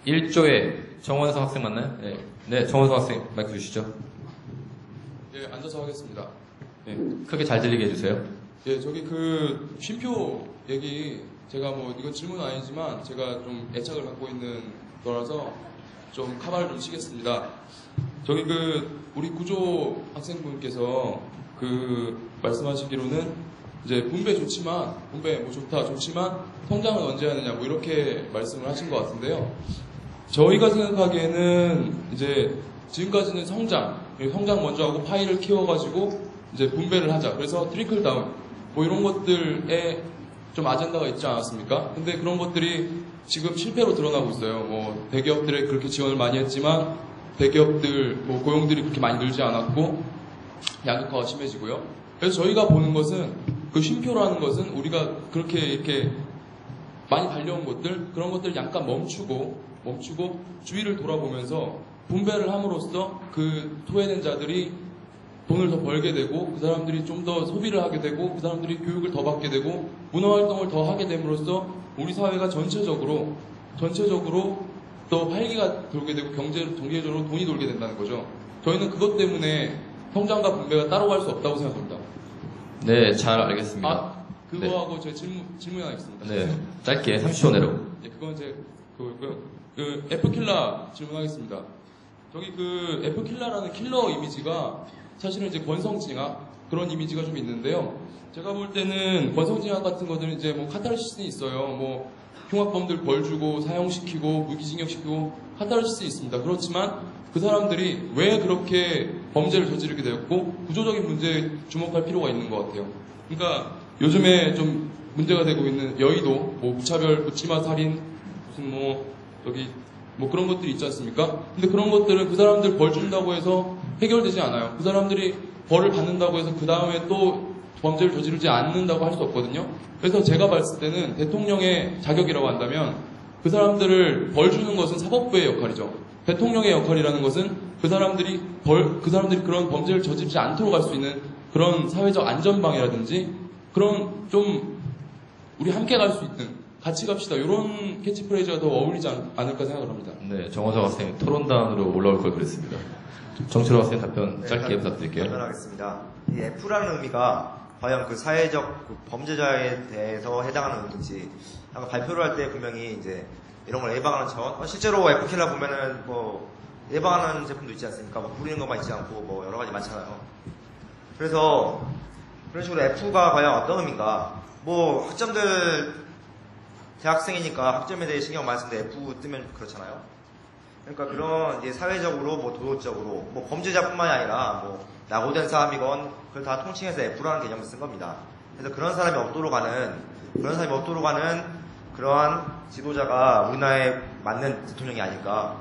1조의 정원석 학생 맞나요? 네. 네, 정원석 학생 마이크 주시죠. 예, 앉아서 하겠습니다. 예. 크게 잘 들리게 해주세요. 예, 저기 그 쉼표 얘기 제가 뭐 이건 질문은 아니지만 제가 좀 애착을 갖고 있는 거라서 좀 카바를 좀 치겠습니다. 저기 그 우리 구조 학생분께서 그 말씀하시기로는 이제 분배 좋지만 분배 뭐 좋지만 성장은 언제 하느냐 뭐 이렇게 말씀을 하신 것 같은데요. 저희가 생각하기에는 이제 지금까지는 성장 먼저 하고 파이를 키워가지고 이제 분배를 하자. 그래서 트리클 다운 뭐 이런 것들에 좀 아젠다가 있지 않았습니까? 근데 그런 것들이 지금 실패로 드러나고 있어요. 뭐 대기업들에 그렇게 지원을 많이 했지만 대기업들 뭐 고용들이 그렇게 많이 늘지 않았고 양극화가 심해지고요. 그래서 저희가 보는 것은 그 쉼표라는 것은 우리가 그렇게 이렇게 많이 달려온 것들 그런 것들 잠깐 멈추고 주위를 돌아보면서 분배를 함으로써 그 소외된 자들이 돈을 더 벌게 되고 그 사람들이 좀 더 소비를 하게 되고 그 사람들이 교육을 더 받게 되고 문화활동을 더 하게 됨으로써 우리 사회가 전체적으로 또 활기가 돌게 되고 경제적으로 돈이 돌게 된다는 거죠. 저희는 그것 때문에 성장과 분배가 따로 갈 수 없다고 생각합니다. 네, 잘 알겠습니다. 그거하고 네. 제 질문 하나 있습니다. 네, 짧게 30초 내로. 네, 그건 제 그 F킬라 질문하겠습니다. 저기 그 F킬라라는 킬러 이미지가 사실은 이제 권성징악 그런 이미지가 좀 있는데요. 제가 볼 때는 권성징악 같은 것들은 이제 뭐 카타르시스는 있어요. 뭐 흉악범들 벌 주고 사형시키고 무기징역시키고 카타르시스 있습니다. 그렇지만 그 사람들이 왜 그렇게 범죄를 저지르게 되었고 구조적인 문제에 주목할 필요가 있는 것 같아요. 그러니까 요즘에 좀 문제가 되고 있는 여의도 뭐 무차별 묻지마 살인 무슨 뭐 그런 것들이 있지 않습니까? 근데 그런 것들은 그 사람들 벌 준다고 해서 해결되지 않아요. 그 사람들이 벌을 받는다고 해서 그 다음에 또 범죄를 저지르지 않는다고 할 수 없거든요. 그래서 제가 봤을 때는 대통령의 자격이라고 한다면 그 사람들을 벌 주는 것은 사법부의 역할이죠. 대통령의 역할이라는 것은 그 사람들이 그런 범죄를 저지르지 않도록 할 수 있는 그런 사회적 안전방이라든지 그런 좀 우리 함께 갈 수 있는 같이 갑시다. 이런 캐치프레이즈가 더 어울리지 않을까 생각을 합니다. 네, 정원석 학생 토론단으로 올라올 걸 그랬습니다. 정철호 학생 답변 짧게 부탁드릴게요. 답변하겠습니다. 이 F라는 의미가 과연 그 사회적 그 범죄자에 대해서 해당하는 의미인지 아까 발표를 할 때 분명히 이제 이런 걸 예방하는 차원 실제로 F킬러 보면은 뭐 예방하는 제품도 있지 않습니까? 뭐 부리는 것만 있지 않고 뭐 여러 가지 많잖아요. 그래서 그런 식으로 F가 과연 어떤 의미인가 뭐 학점들 대학생이니까 학점에 대해 신경 많이 쓰는데 F 뜨면 그렇잖아요. 그러니까 그런 이제 사회적으로 뭐 도덕적으로 뭐 범죄자뿐만이 아니라 뭐 낙오된 사람이건 그걸 다 통칭해서 F라는 개념을 쓴 겁니다. 그래서 그런 사람이 없도록 하는 그러한 지도자가 우리나라에 맞는 대통령이 아닐까.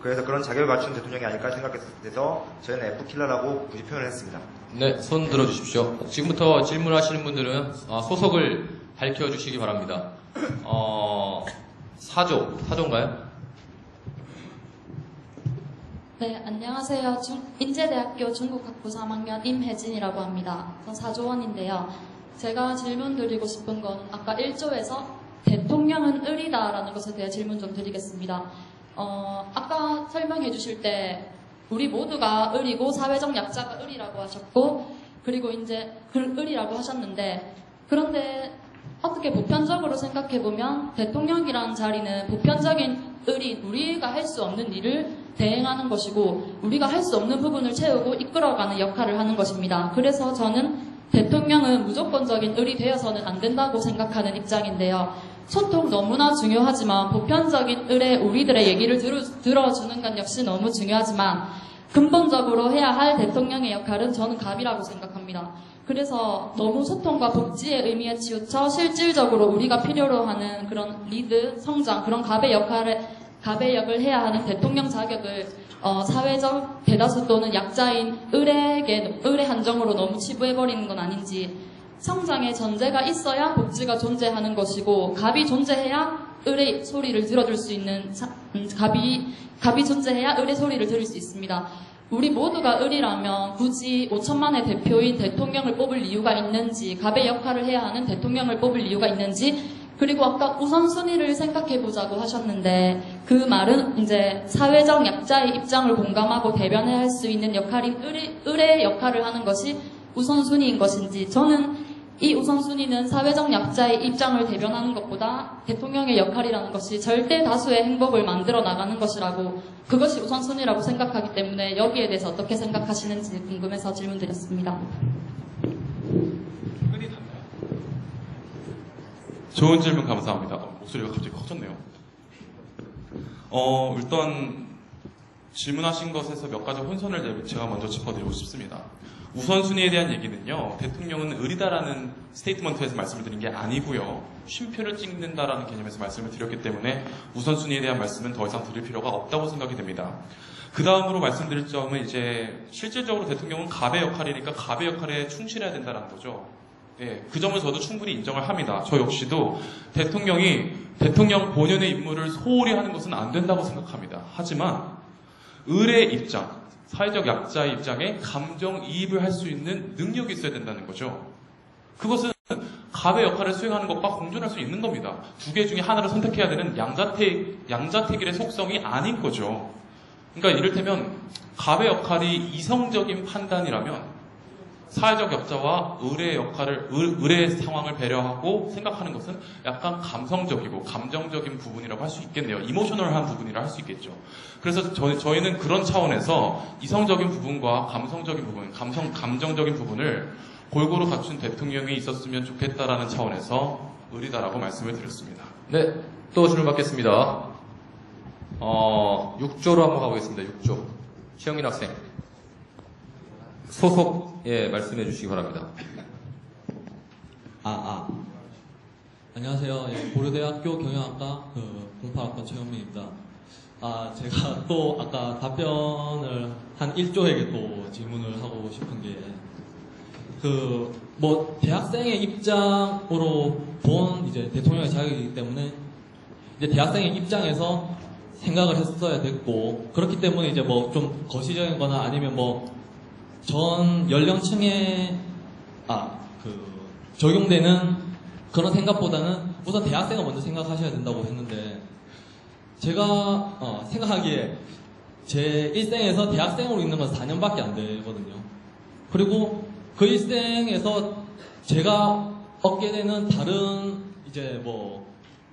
그래서 그런 자격을 갖춘 대통령이 아닐까 생각해서 저희는 F킬러라고 굳이 표현을 했습니다. 네, 손 들어주십시오. 지금부터 질문하시는 분들은 소속을 밝혀주시기 바랍니다. 사조인가요? 네, 안녕하세요. 인제대학교 중국학부 3학년 임혜진이라고 합니다. 전 사조원인데요. 제가 질문 드리고 싶은 건 아까 1조에서 대통령은 을이다라는 것에 대해 질문 좀 드리겠습니다. 아까 설명해 주실 때 우리 모두가 을이고 사회적 약자가 을이라고 하셨고 그리고 이제 을이라고 하셨는데 그런데 어떻게 보편적으로 생각해보면 대통령이라는 자리는 보편적인 을인 우리가 할 수 없는 일을 대행하는 것이고 우리가 할 수 없는 부분을 채우고 이끌어가는 역할을 하는 것입니다. 그래서 저는 대통령은 무조건적인 을이 되어서는 안 된다고 생각하는 입장인데요. 소통 너무나 중요하지만 보편적인 을의 우리들의 얘기를 들어주는 건 역시 너무 중요하지만 근본적으로 해야 할 대통령의 역할은 저는 갑이라고 생각합니다. 그래서 너무 소통과 복지의 의미에 치우쳐 실질적으로 우리가 필요로 하는 그런 리드, 성장, 그런 갑의 역을 해야 하는 대통령 자격을 사회적 대다수 또는 약자인 을의 한정으로 너무 치부해버리는 건 아닌지 성장의 전제가 있어야 복지가 존재하는 것이고 갑이 존재해야 을의 소리를 들어줄 수 있는 갑이 존재해야 을의 소리를 들을 수 있습니다. 우리 모두가 을이라면 굳이 5천만의 대표인 대통령을 뽑을 이유가 있는지 갑의 역할을 해야 하는 대통령을 뽑을 이유가 있는지 그리고 아까 우선순위를 생각해보자고 하셨는데 그 말은 이제 사회적 약자의 입장을 공감하고 대변해야 할 수 있는 역할인 을의 역할을 하는 것이 우선순위인 것인지, 저는 이 우선순위는 사회적 약자의 입장을 대변하는 것보다 대통령의 역할이라는 것이 절대 다수의 행복을 만들어 나가는 것이라고, 그것이 우선순위라고 생각하기 때문에 여기에 대해서 어떻게 생각하시는지 궁금해서 질문드렸습니다. 좋은 질문 감사합니다. 목소리가 갑자기 커졌네요. 일단 질문하신 것에서 몇 가지 혼선을 제가 먼저 짚어드리고 싶습니다. 우선순위에 대한 얘기는요, 대통령은 을이다라는 스테이트먼트에서 말씀을 드린 게 아니고요, 쉼표를 찍는다라는 개념에서 말씀을 드렸기 때문에 우선순위에 대한 말씀은 더 이상 드릴 필요가 없다고 생각이 됩니다. 그 다음으로 말씀드릴 점은 이제 실질적으로 대통령은 갑의 역할이니까 갑의 역할에 충실해야 된다는 거죠. 예, 그 점은 저도 충분히 인정을 합니다. 저 역시도 대통령이 대통령 본연의 임무를 소홀히 하는 것은 안 된다고 생각합니다. 하지만 을의 입장, 사회적 약자의 입장에 감정이입을 할 수 있는 능력이 있어야 된다는 거죠. 그것은 갑의 역할을 수행하는 것과 공존할 수 있는 겁니다. 두 개 중에 하나를 선택해야 되는 양자택일의 속성이 아닌 거죠. 그러니까 이를테면 갑의 역할이 이성적인 판단이라면 사회적 약자와 을의 상황을 배려하고 생각하는 것은 약간 감성적이고 감정적인 부분이라고 할 수 있겠네요. 이모셔널한 부분이라 할 수 있겠죠. 그래서 저희는 그런 차원에서 이성적인 부분과 감성적인 부분, 감정적인 부분을 골고루 갖춘 대통령이 있었으면 좋겠다라는 차원에서 을이다라고 말씀을 드렸습니다. 네, 또 질문 받겠습니다. 6조로 한번 가보겠습니다. 6조. 최영민 학생. 소속, 예, 말씀해 주시기 바랍니다. 안녕하세요. 예, 고려대학교 경영학과 08학번 최영민입니다. 제가 또 아까 답변을 한 1조에게 또 질문을 하고 싶은 게, 대학생의 입장으로 본 이제 대통령의 자격이기 때문에 이제 대학생의 입장에서 생각을 했어야 됐고, 그렇기 때문에 이제 좀 거시적인 거나 아니면 전 연령층에 적용되는 그런 생각보다는 우선 대학생을 먼저 생각하셔야 된다고 했는데, 제가 생각하기에 제 일생에서 대학생으로 있는 건 4년밖에 안 되거든요. 그리고 그 일생에서 제가 얻게 되는 다른 이제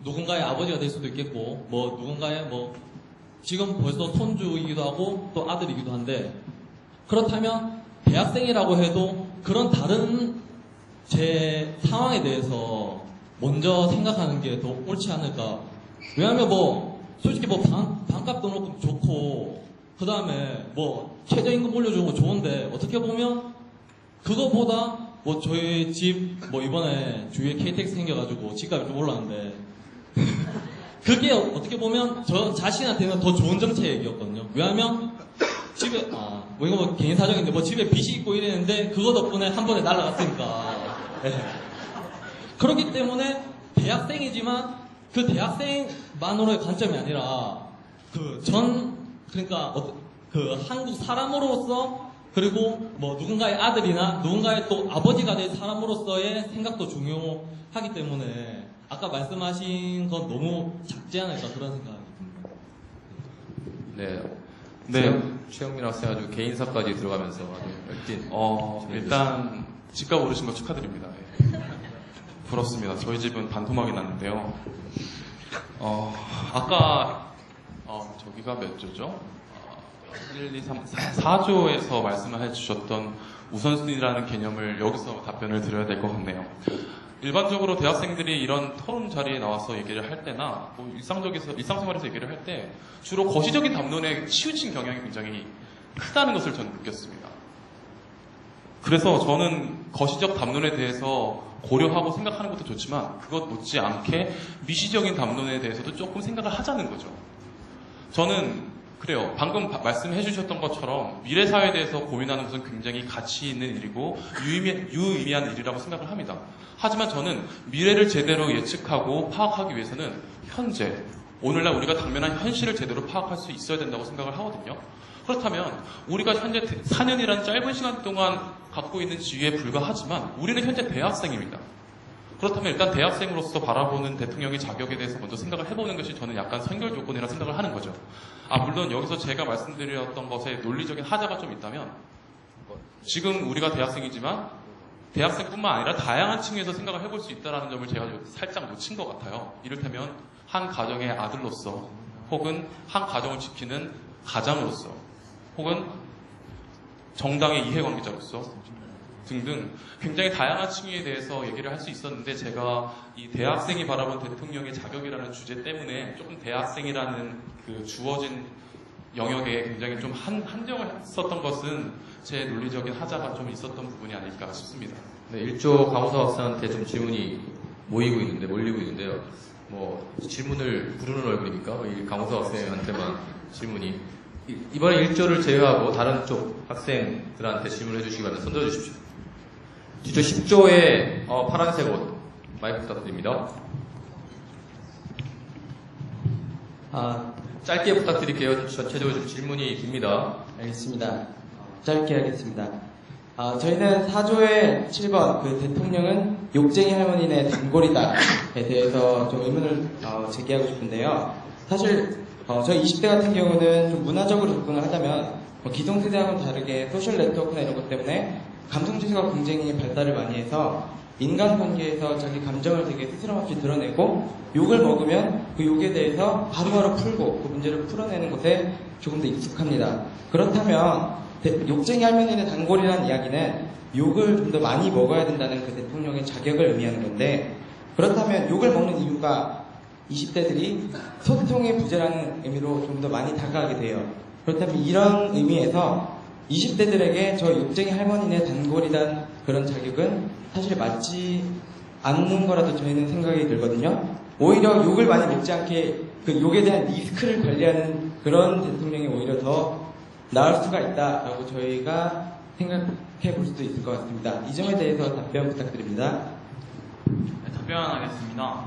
누군가의 아버지가 될 수도 있겠고, 누군가의 지금 벌써 손주이기도 하고 또 아들이기도 한데, 그렇다면 대학생이라고 해도 그런 다른 제 상황에 대해서 먼저 생각하는 게 더 옳지 않을까. 왜냐하면 솔직히 반값도 놓고 좋고, 그 다음에 최저임금 올려주는 거 좋은데, 어떻게 보면 그거보다 저희 집 이번에 주위에 KTX 생겨가지고 집값이 좀 올랐는데 그게 어떻게 보면 저 자신한테는 더 좋은 정책이었거든요. 왜냐하면 집에 이거 개인 사정인데 집에 빚이 있고 이랬는데 그거 덕분에 한 번에 날아갔으니까. 네. 그렇기 때문에 대학생이지만 그 대학생만으로의 관점이 아니라 그러니까 한국 사람으로서, 그리고 누군가의 아들이나 누군가의 또 아버지가 된 사람으로서의 생각도 중요하기 때문에 아까 말씀하신 건 너무 작지 않을까 그런 생각이 듭니다. 네. 최영민 학생 아주 개인사까지 들어가면서 아주 열띤. 일단 집값 오르신 거 축하드립니다. 예. 부럽습니다. 저희 집은 반토막이 났는데요. 아까 저기가 몇 조죠? 1, 2, 3, 4조에서 말씀을 해주셨던 우선순위라는 개념을 여기서 답변을 드려야 될 것 같네요. 일반적으로 대학생들이 이런 토론 자리에 나와서 얘기를 할 때나 일상생활에서 얘기를 할 때 주로 거시적인 담론에 치우친 경향이 굉장히 크다는 것을 저는 느꼈습니다. 그래서 저는 거시적 담론에 대해서 고려하고 생각하는 것도 좋지만 그것 못지않게 미시적인 담론에 대해서도 조금 생각을 하자는 거죠. 저는 그래요. 방금 말씀해 주셨던 것처럼 미래 사회에 대해서 고민하는 것은 굉장히 가치 있는 일이고 유의미한 일이라고 생각을 합니다. 하지만 저는 미래를 제대로 예측하고 파악하기 위해서는 현재, 오늘날 우리가 당면한 현실을 제대로 파악할 수 있어야 된다고 생각을 하거든요. 그렇다면 우리가 현재 4년이라는 짧은 시간 동안 갖고 있는 지위에 불과하지만 우리는 현재 대학생입니다. 그렇다면 일단 대학생으로서 바라보는 대통령의 자격에 대해서 먼저 생각을 해보는 것이 저는 약간 선결 조건이라 생각을 하는 거죠. 물론 여기서 제가 말씀드렸던 것에 논리적인 하자가 좀 있다면 지금 우리가 대학생이지만 대학생뿐만 아니라 다양한 층에서 생각을 해볼 수 있다는 점을 제가 살짝 놓친 것 같아요. 이를테면 한 가정의 아들로서 혹은 한 가정을 지키는 가장으로서 혹은 정당의 이해관계자로서 등등 굉장히 다양한 층위에 대해서 얘기를 할 수 있었는데 제가 이 대학생이 바라본 대통령의 자격이라는 주제 때문에 조금 대학생이라는 그 주어진 영역에 굉장히 좀 한정을 했었던 것은 제 논리적인 하자가 좀 있었던 부분이 아닐까 싶습니다. 네, 1조 강호사 학생한테 좀 질문이 몰리고 있는데요. 뭐 질문을 부르는 얼굴입니까? 이 강호사 학생한테만 질문이. 이번에 1조를 제외하고 다른 쪽 학생들한테 질문을 해주시기 바랍니다. 손 들어주십시오. 주조 10조의 파란색 옷 마이크 부탁드립니다. 짧게 부탁드릴게요. 전체적으로 좀 질문이 깁니다. 알겠습니다. 짧게 하겠습니다. 저희는 4조의 7번 그 대통령은 욕쟁이 할머니네 단골이다에 대해서 좀 의문을 제기하고 싶은데요. 사실 저희 20대 같은 경우는 좀 문화적으로 접근을 하자면 기성세대하고는 다르게 소셜 네트워크나 이런 것 때문에 감성지수가 굉장히 발달을 많이 해서 인간관계에서 자기 감정을 되게 스스럼없이 드러내고 욕을 먹으면 그 욕에 대해서 바로바로 풀고 그 문제를 풀어내는 것에 조금 더 익숙합니다. 그렇다면 욕쟁이 할머니의 단골이라는 이야기는 욕을 좀 더 많이 먹어야 된다는 그 대통령의 자격을 의미하는 건데 그렇다면 욕을 먹는 이유가 20대들이 소통의 부재라는 의미로 좀 더 많이 다가가게 돼요. 그렇다면 이런 의미에서 20대들에게 저 욕쟁이 할머니네 단골이란 그런 자격은 사실 맞지 않는 거라도 저희는 생각이 들거든요. 오히려 욕을 많이 먹지 않게 그 욕에 대한 리스크를 관리하는 그런 대통령이 오히려 더 나을 수가 있다라고 저희가 생각해 볼 수도 있을 것 같습니다. 이 점에 대해서 답변 부탁드립니다. 네, 답변하겠습니다.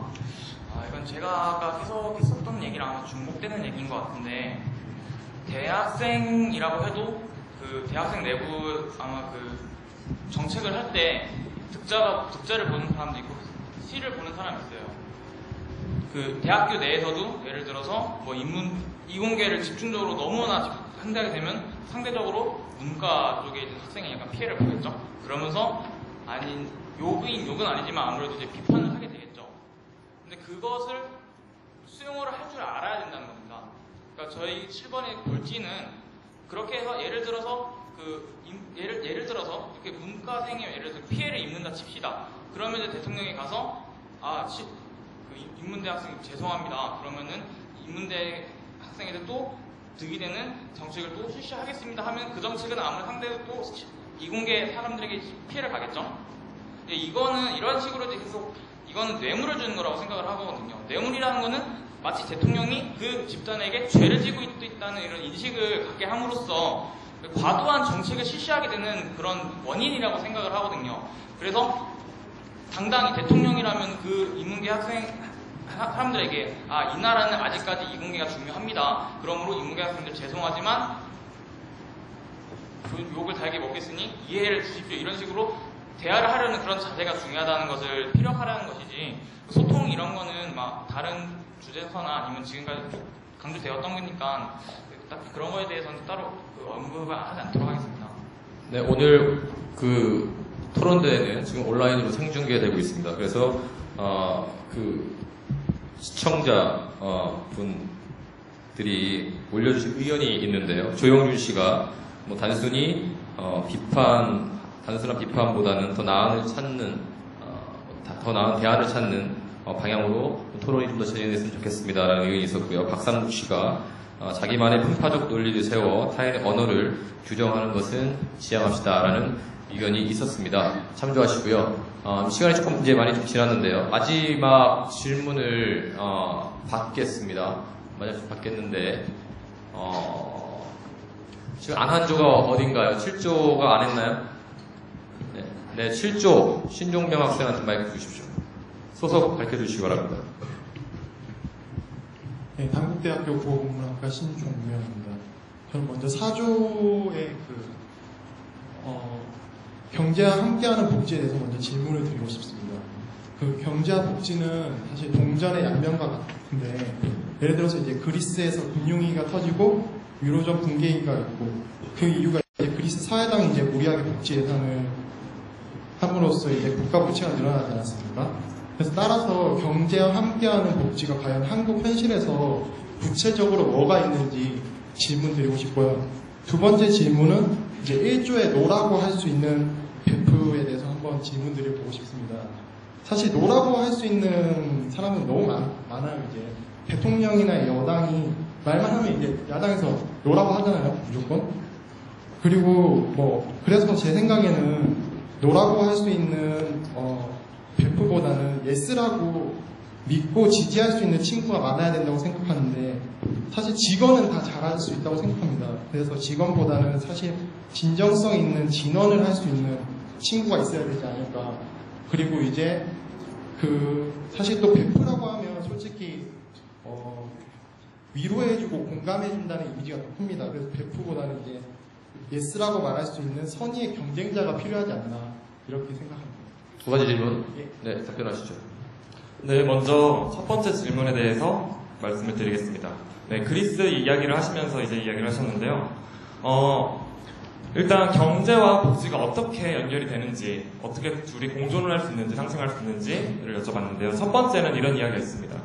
이건 제가 아까 계속 했었던 얘기랑 아마 중복되는 얘기인 것 같은데 대학생이라고 해도 그 대학생 내부 아마 그 정책을 할 때 득자를 보는 사람도 있고 시를 보는 사람이 있어요. 그 대학교 내에서도 예를 들어서 뭐 이공계를 집중적으로 너무나 한다게 되면 상대적으로 문과 쪽에 있는 학생이 약간 피해를 보겠죠. 그러면서 아닌 욕은 아니지만 아무래도 이제 비판을 하게 되겠죠. 근데 그것을 수용어를 할 줄 알아야 된다는 겁니다. 그러니까 저희 7번의 골지는 그렇게 해서 예를 들어서 예를 들어서 이렇게 문과생이 예를 들어서 피해를 입는다 칩시다. 그러면 이제 대통령이 가서 그 인문대 학생 죄송합니다. 그러면은 인문대 학생에게 또 득이 되는 정책을 또 실시하겠습니다 하면 그 정책은 아무래도 상대로 또 이공계 사람들에게 피해를 가겠죠. 이거는 이런 식으로 계속 이거는 뇌물을 주는 거라고 생각을 하거든요. 뇌물이라는 거는 마치 대통령이 그 집단에게 죄를 지고 있다는 이런 인식을 갖게 함으로써 과도한 정책을 실시하게 되는 그런 원인이라고 생각을 하거든요. 그래서 당당히 대통령이라면 그 인문계 사람들에게 이 나라는 아직까지 이공계가 중요합니다. 그러므로 인문계 학생들 죄송하지만 그 욕을 달게 먹겠으니 이해를 주십시오. 이런 식으로 대화를 하려는 그런 자세가 중요하다는 것을 피력하라는 것이지 소통 이런 거는 막 다른 주제서나 아니면 지금까지 쭉 강조되었던 거니까 딱히 그런 거에 대해서는 따로 언급을 하지 않도록 하겠습니다. 네, 오늘 그 토론대회는 지금 온라인으로 생중계되고 있습니다. 그래서 그 시청자 분들이 올려주신 의견이 있는데요. 조영준 씨가 뭐 단순한 비판보다는 더 나은 대안을 찾는 방향으로 토론이 좀 더 진행됐으면 좋겠습니다라는 의견이 있었고요. 박상국 씨가 자기만의 편파적 논리를 세워 타인의 언어를 규정하는 것은 지양합시다라는 의견이 있었습니다. 참조하시고요. 시간이 조금 이제 많이 좀 지났는데요. 마지막 질문을 받겠습니다. 받겠는데 지금 안한조가 어딘가요? 7조가 안 했나요? 네, 7조 신종명 학생한테 마이크 주십시오. 소속 밝혀주시기 바랍니다. 네, 당국대학교 보건문학과 신종명입니다. 저는 먼저 4조의 경제와 함께하는 복지에 대해서 먼저 질문을 드리고 싶습니다. 그 경제와 복지는 사실 동전의 양면과 같은데 예를 들어서 이제 그리스에서 금융위기가 터지고 유로존 붕괴위기가 있고 그 이유가 이제 그리스 사회당이 이제 무리하게 복지 예산을 함으로써 이제 국가 부채가 늘어나지 않았습니까? 그래서 따라서 경제와 함께하는 복지가 과연 한국 현실에서 구체적으로 뭐가 있는지 질문 드리고 싶고요. 두 번째 질문은 이제 1조에 노라고 할 수 있는 베프에 대해서 한번 질문 드려보고 싶습니다. 사실 노라고 할 수 있는 사람은 너무 많아요. 이제 대통령이나 여당이 말만 하면 이제 야당에서 노라고 하잖아요. 무조건. 그리고 그래서 제 생각에는 노라고 할 수 있는 베프보다는 예스라고 믿고 지지할 수 있는 친구가 많아야 된다고 생각하는데 사실 직원은 다 잘할 수 있다고 생각합니다. 그래서 직원보다는 사실 진정성 있는 진언을 할 수 있는 친구가 있어야 되지 않을까. 그리고 이제 사실 또 베프라고 하면 솔직히 위로해주고 공감해준다는 이미지가 더 큽니다. 그래서 베프보다는 이제 예스라고 말할 수 있는 선의의 경쟁자가 필요하지 않나 이렇게 생각합니다. 두 가지 질문. 네, 답변하시죠. 네, 먼저 첫 번째 질문에 대해서 말씀을 드리겠습니다. 네, 그리스 이야기를 하시면서 이제 이야기를 하셨는데요. 일단 경제와 복지가 어떻게 연결이 되는지, 어떻게 둘이 공존을 할 수 있는지, 상생할 수 있는지를 여쭤봤는데요. 첫 번째는 이런 이야기가 있습니다.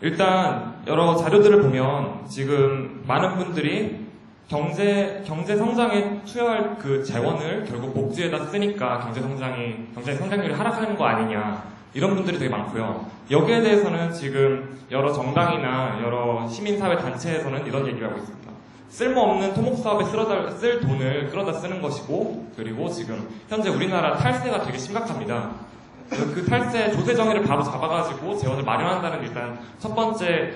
일단 여러 자료들을 보면 지금 많은 분들이 경제 성장에 투여할 그 재원을 결국 복지에다 쓰니까 경제 성장률이 하락하는 거 아니냐, 이런 분들이 되게 많고요. 여기에 대해서는 지금 여러 정당이나 여러 시민사회 단체에서는 이런 얘기를 하고 있습니다. 쓸모없는 토목사업에 쓸 돈을 끌어다 쓰는 것이고, 그리고 지금 현재 우리나라 탈세가 되게 심각합니다. 그 탈세 조세 정의를 바로 잡아가지고 재원을 마련한다는 일단 첫 번째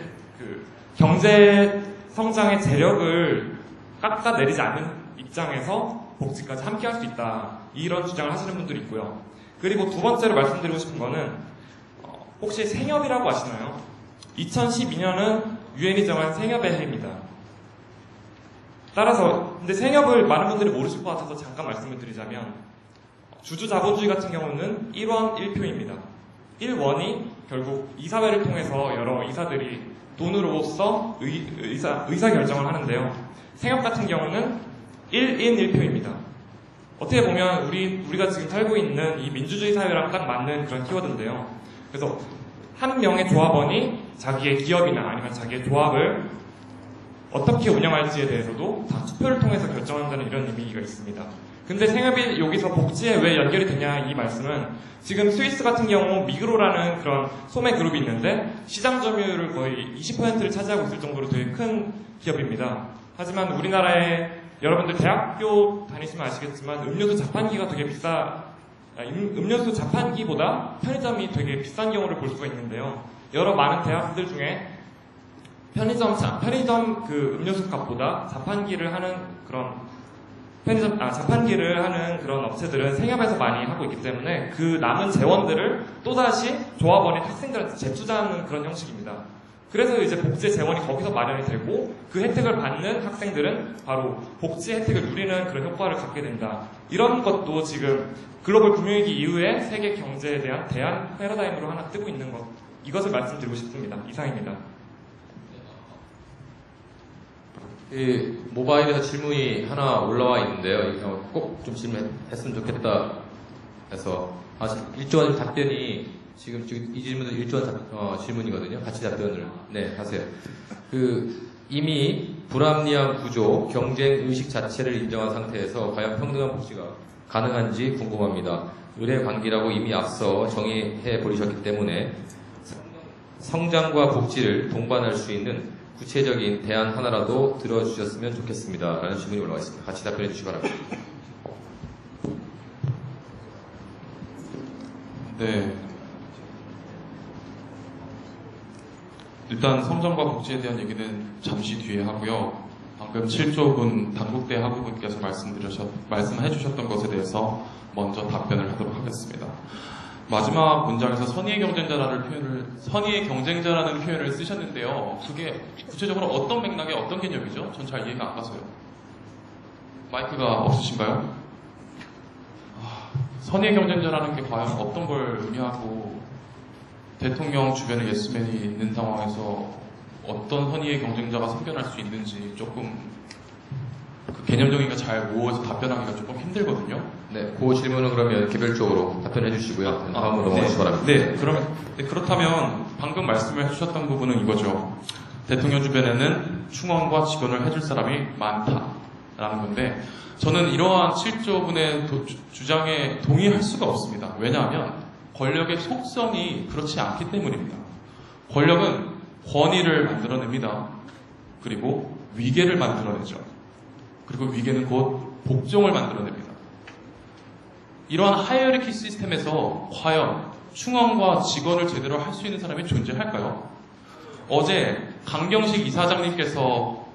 경제 성장의 재력을 깎아내리지 않는 입장에서 복지까지 함께할 수 있다, 이런 주장을 하시는 분들이 있고요. 그리고 두 번째로 말씀드리고 싶은 거는 혹시 생협이라고 아시나요? 2012년은 유엔이 정한 생협의 해입니다. 따라서 근데 생협을 많은 분들이 모르실 것 같아서 잠깐 말씀을 드리자면 주주자본주의 같은 경우는 1원 1표입니다. 1원이 결국 이사회를 통해서 여러 이사들이 돈으로써 의사 결정을 하는데요. 생협 같은 경우는 1인 1표입니다. 어떻게 보면 우리가 지금 살고 있는 이 민주주의 사회랑 딱 맞는 그런 키워드인데요. 그래서 한 명의 조합원이 자기의 기업이나 아니면 자기의 조합을 어떻게 운영할지에 대해서도 다 투표를 통해서 결정한다는 이런 의미가 있습니다. 근데 생협이 여기서 복지에 왜 연결이 되냐, 이 말씀은 지금 스위스 같은 경우 미그로라는 그런 소매 그룹이 있는데 시장 점유율을 거의 20%를 차지하고 있을 정도로 되게 큰 기업입니다. 하지만 우리나라에 여러분들 대학교 다니시면 아시겠지만 음료수 자판기가 되게 음료수 자판기보다 편의점이 되게 비싼 경우를 볼 수가 있는데요. 여러 많은 대학들 중에 편의점 음료수 값보다 자판기를 하는 그런 자판기를 하는 그런 업체들은 생협에서 많이 하고 있기 때문에 그 남은 재원들을 또다시 조합원이 학생들한테 재투자하는 그런 형식입니다. 그래서 이제 복지 재원이 거기서 마련이 되고 그 혜택을 받는 학생들은 바로 복지 혜택을 누리는 그런 효과를 갖게 된다. 이런 것도 지금 글로벌 금융위기 이후에 세계 경제에 대한 대안 패러다임으로 하나 뜨고 있는 것, 이것을 말씀드리고 싶습니다. 이상입니다. 모바일에서 질문이 하나 올라와 있는데요. 꼭 좀 질문했으면 좋겠다 해서 일조한 답변이 지금 이 질문은 일조한 질문이거든요. 같이 답변을 하세요. 이미 불합리한 구조, 경쟁 의식 자체를 인정한 상태에서 과연 평등한 복지가 가능한지 궁금합니다. 의뢰 관계라고 이미 앞서 정의해 버리셨기 때문에 성장과 복지를 동반할 수 있는 구체적인 대안 하나라도 들어주셨으면 좋겠습니다. 라는 질문이 올라와 있습니다. 같이 답변해 주시기 바랍니다. 네. 일단 성장과 복지에 대한 얘기는 잠시 뒤에 하고요. 방금 7조군 단국대 학우분께서 말씀해 주셨던 것에 대해서 먼저 답변을 하도록 하겠습니다. 마지막 문장에서 선의의 경쟁자라는 표현을 쓰셨는데요. 그게 구체적으로 어떤 맥락의 어떤 개념이죠? 전 잘 이해가 안 가서요. 마이크가 없으신가요? 선의의 경쟁자라는 게 과연 어떤 걸 의미하고 대통령 주변에 예스맨이 있는 상황에서 어떤 선의의 경쟁자가 생겨날 수 있는지 조금 그 개념적인 거 잘 모아서 답변하기가 조금 힘들거든요. 네, 그 질문은 그러면 개별적으로 답변해 주시고요. 다음으로 넘어가 주시기 바랍니다. 네, 그렇다면 방금 말씀을 해주셨던 부분은 이거죠. 대통령 주변에는 충원과 직원을 해줄 사람이 많다라는 건데 저는 이러한 7조 분의 주장에 동의할 수가 없습니다. 왜냐하면 권력의 속성이 그렇지 않기 때문입니다. 권력은 권위를 만들어냅니다. 그리고 위계를 만들어내죠. 그리고 위계는 곧 복종을 만들어냅니다. 이러한 하이어리키 시스템에서 과연 충원과 직원을 제대로 할 수 있는 사람이 존재할까요? 어제 강경식 이사장님께서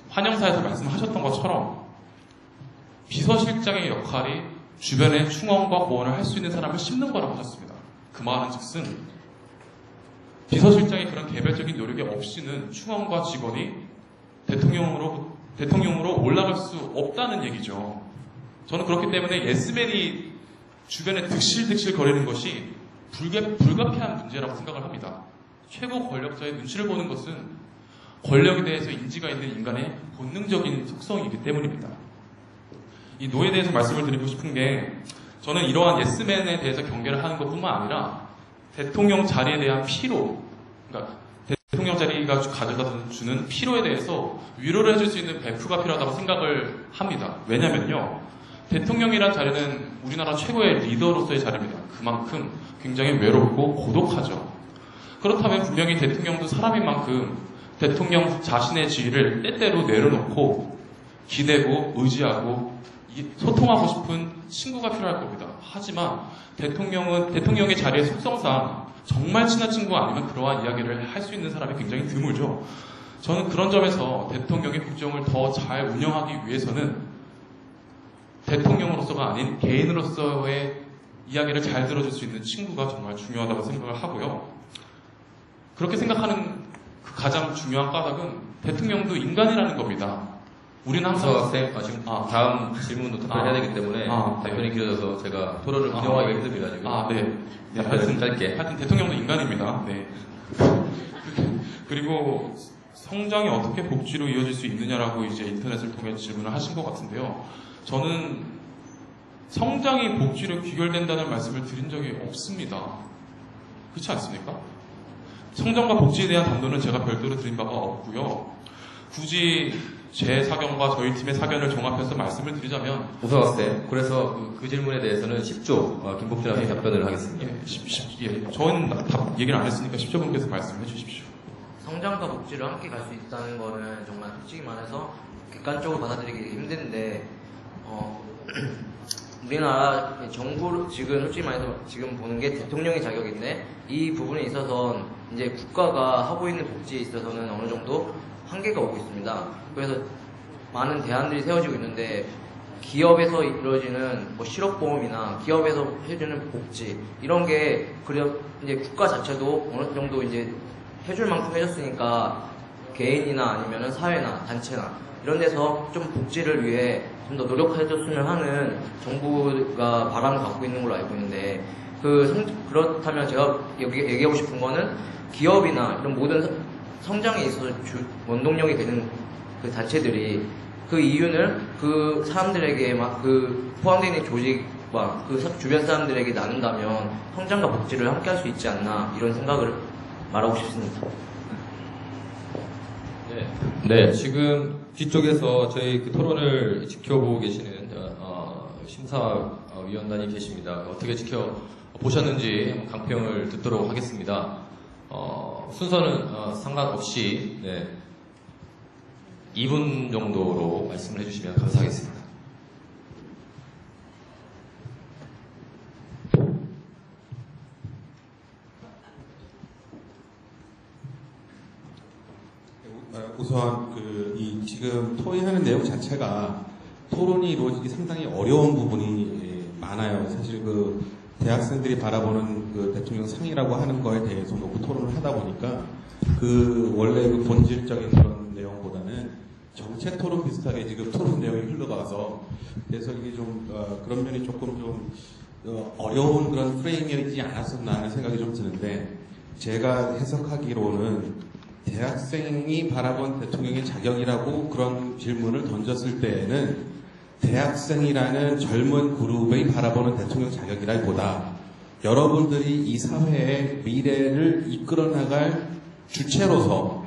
환영사에서 말씀하셨던 것처럼 비서실장의 역할이 주변에 충원과 보완을 할 수 있는 사람을 심는 거라고 하셨습니다. 그 말은 즉슨 비서실장의 그런 개별적인 노력이 없이는 충원과 직원이 대통령으로 올라갈 수 없다는 얘기죠. 저는 그렇기 때문에 예스맨이 주변에 득실득실 거리는 것이 불가피한 문제라고 생각을 합니다. 최고 권력자의 눈치를 보는 것은 권력에 대해서 인지가 있는 인간의 본능적인 속성이기 때문입니다. 이 노에 대해서 말씀을 드리고 싶은 게 저는 이러한 예스맨에 대해서 경계를 하는 것뿐만 아니라 대통령 자리에 대한 피로, 그러니까 대통령 자리가 가져다 주는 피로에 대해서 위로를 해줄 수 있는 베프가 필요하다고 생각을 합니다. 왜냐면요, 대통령이란 자리는 우리나라 최고의 리더로서의 자리입니다. 그만큼 굉장히 외롭고 고독하죠. 그렇다면 분명히 대통령도 사람인 만큼 대통령 자신의 지위를 때때로 내려놓고 기대고 의지하고 소통하고 싶은 친구가 필요할 겁니다. 하지만 대통령의 자리의 속성상 정말 친한 친구가 아니면 그러한 이야기를 할 수 있는 사람이 굉장히 드물죠. 저는 그런 점에서 대통령의 국정을 더 잘 운영하기 위해서는 대통령으로서가 아닌 개인으로서의 이야기를 잘 들어줄 수 있는 친구가 정말 중요하다고 생각을 하고요. 그렇게 생각하는 그 가장 중요한 까닭은 대통령도 인간이라는 겁니다. 우리는 항상 지금 다음 질문도 답변해야 되기 때문에 답변이 길어져서 제가 토론을 운영하기 힘듭니다. 지금. 네. 하여튼 대통령도 인간입니다. 네. 그리고 성장이 어떻게 복지로 이어질 수 있느냐라고 이제 인터넷을 통해 질문을 하신 것 같은데요. 저는 성장이 복지로 귀결된다는 말씀을 드린 적이 없습니다. 그렇지 않습니까? 성장과 복지에 대한 담론은 제가 별도로 드린 바가 없고요. 굳이 제 사견과 저희 팀의 사견을 종합해서 말씀을 드리자면 우선 그래서 그 질문에 대해서는 10조 김복준 학생이 답변을 하겠습니다. 저는 얘기를 안 했으니까 10조 분께서 말씀해 주십시오. 성장과 복지를 함께 갈 수 있다는 거는 정말 솔직히 말해서 객관적으로 받아들이기 힘든데 우리나라 정부 지금 솔직히 말해서 지금 보는 게 대통령의 자격인데 이 부분에 있어서 이제 국가가 하고 있는 복지에 있어서는 어느 정도 한계가 오고 있습니다. 그래서 많은 대안들이 세워지고 있는데 기업에서 이루어지는 뭐 실업보험이나 기업에서 해주는 복지 이런 게 이제 국가 자체도 어느 정도 이제 해줄 만큼 해줬으니까 개인이나 아니면은 사회나 단체나 이런 데서 좀 복지를 위해 좀 더 노력해줬으면 하는 정부가 바람을 갖고 있는 걸로 알고 있는데 그렇다면 제가 여기 얘기하고 싶은 거는 기업이나 이런 모든 성장에 있어서 원동력이 되는 그 단체들이 그 이윤을 그 사람들에게 막 그 포함되어 있는 조직과 그 주변 사람들에게 나눈다면 성장과 복지를 함께 할 수 있지 않나 이런 생각을 말하고 싶습니다. 네, 지금 뒤쪽에서 저희 그 토론을 지켜보고 계시는 심사위원단이 계십니다. 어떻게 지켜보셨는지 강평을 듣도록 하겠습니다. 순서는 상관없이 2분 정도로 말씀을 해주시면 감사하겠습니다. 우선 이 지금 토의하는 내용 자체가 토론이 이루어지기 상당히 어려운 부분이 많아요. 사실 대학생들이 바라보는 대통령 상이라고 하는 거에 대해서 놓고 토론을 하다 보니까 원래 본질적인 그런 내용보다는 정책 토론 비슷하게 지금 토론 내용이 흘러가서 그래서 이게 좀 그런 면이 조금 좀 어려운 그런 프레임이지 않았었나 하는 생각이 좀 드는데, 제가 해석하기로는 대학생이 바라본 대통령의 자격이라고 그런 질문을 던졌을 때에는 대학생이라는 젊은 그룹의 바라보는 대통령 자격이라기보다 여러분들이 이 사회의 미래를 이끌어 나갈 주체로서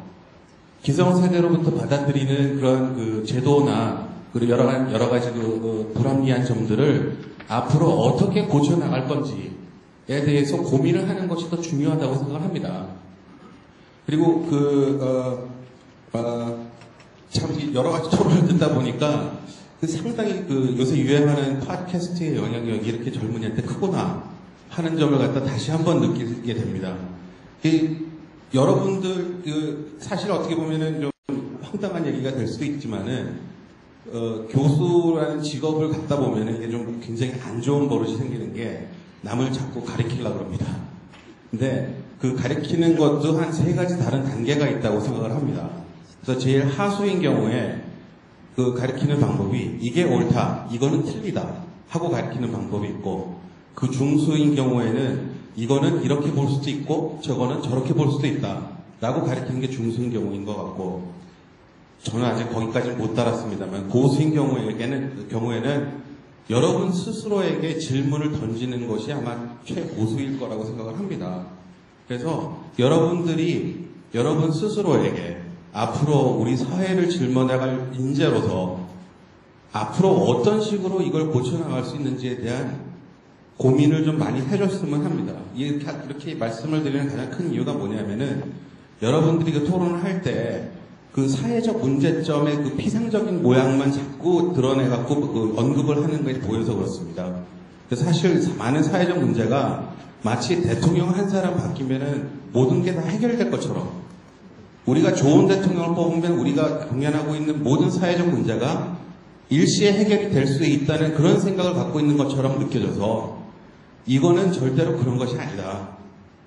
기성세대로부터 받아들이는 그런 그 제도나 그리고 여러 가지 그 불합리한 점들을 앞으로 어떻게 고쳐 나갈 건지에 대해서 고민을 하는 것이 더 중요하다고 생각을 합니다. 그리고 참 여러 가지 토론을 듣다 보니까 상당히 요새 유행하는 팟캐스트의 영향력이 이렇게 젊은이한테 크구나 하는 점을 갖다 다시 한번 느끼게 됩니다. 여러분들 사실 어떻게 보면은 좀 황당한 얘기가 될 수도 있지만은 교수라는 직업을 갖다 보면은 이게 좀 굉장히 안 좋은 버릇이 생기는 게 남을 자꾸 가리키려고 합니다. 근데 그 가리키는 것도 한 3가지 다른 단계가 있다고 생각을 합니다. 그래서 제일 하수인 경우에 그 가리키는 방법이 이게 옳다, 이거는 틀리다 하고 가리키는 방법이 있고, 그 중수인 경우에는 이거는 이렇게 볼 수도 있고 저거는 저렇게 볼 수도 있다 라고 가리키는 게 중수인 경우인 것 같고, 저는 아직 거기까지는 못 달았습니다만 고수인 경우에는 여러분 스스로에게 질문을 던지는 것이 아마 최고수일 거라고 생각을 합니다. 그래서 여러분들이 여러분 스스로에게 앞으로 우리 사회를 짊어나갈 인재로서 앞으로 어떤 식으로 이걸 고쳐나갈 수 있는지에 대한 고민을 좀 많이 해줬으면 합니다. 이렇게 말씀을 드리는 가장 큰 이유가 뭐냐면은 여러분들이 그 토론을 할 때 그 사회적 문제점의 그 피상적인 모양만 자꾸 드러내갖고 그 언급을 하는 것이 보여서 그렇습니다. 그래서 사실 많은 사회적 문제가 마치 대통령 한 사람 바뀌면은 모든 게 다 해결될 것처럼, 우리가 좋은 대통령을 뽑으면 우리가 공연하고 있는 모든 사회적 문제가 일시에 해결이 될 수 있다는 그런 생각을 갖고 있는 것처럼 느껴져서, 이거는 절대로 그런 것이 아니다.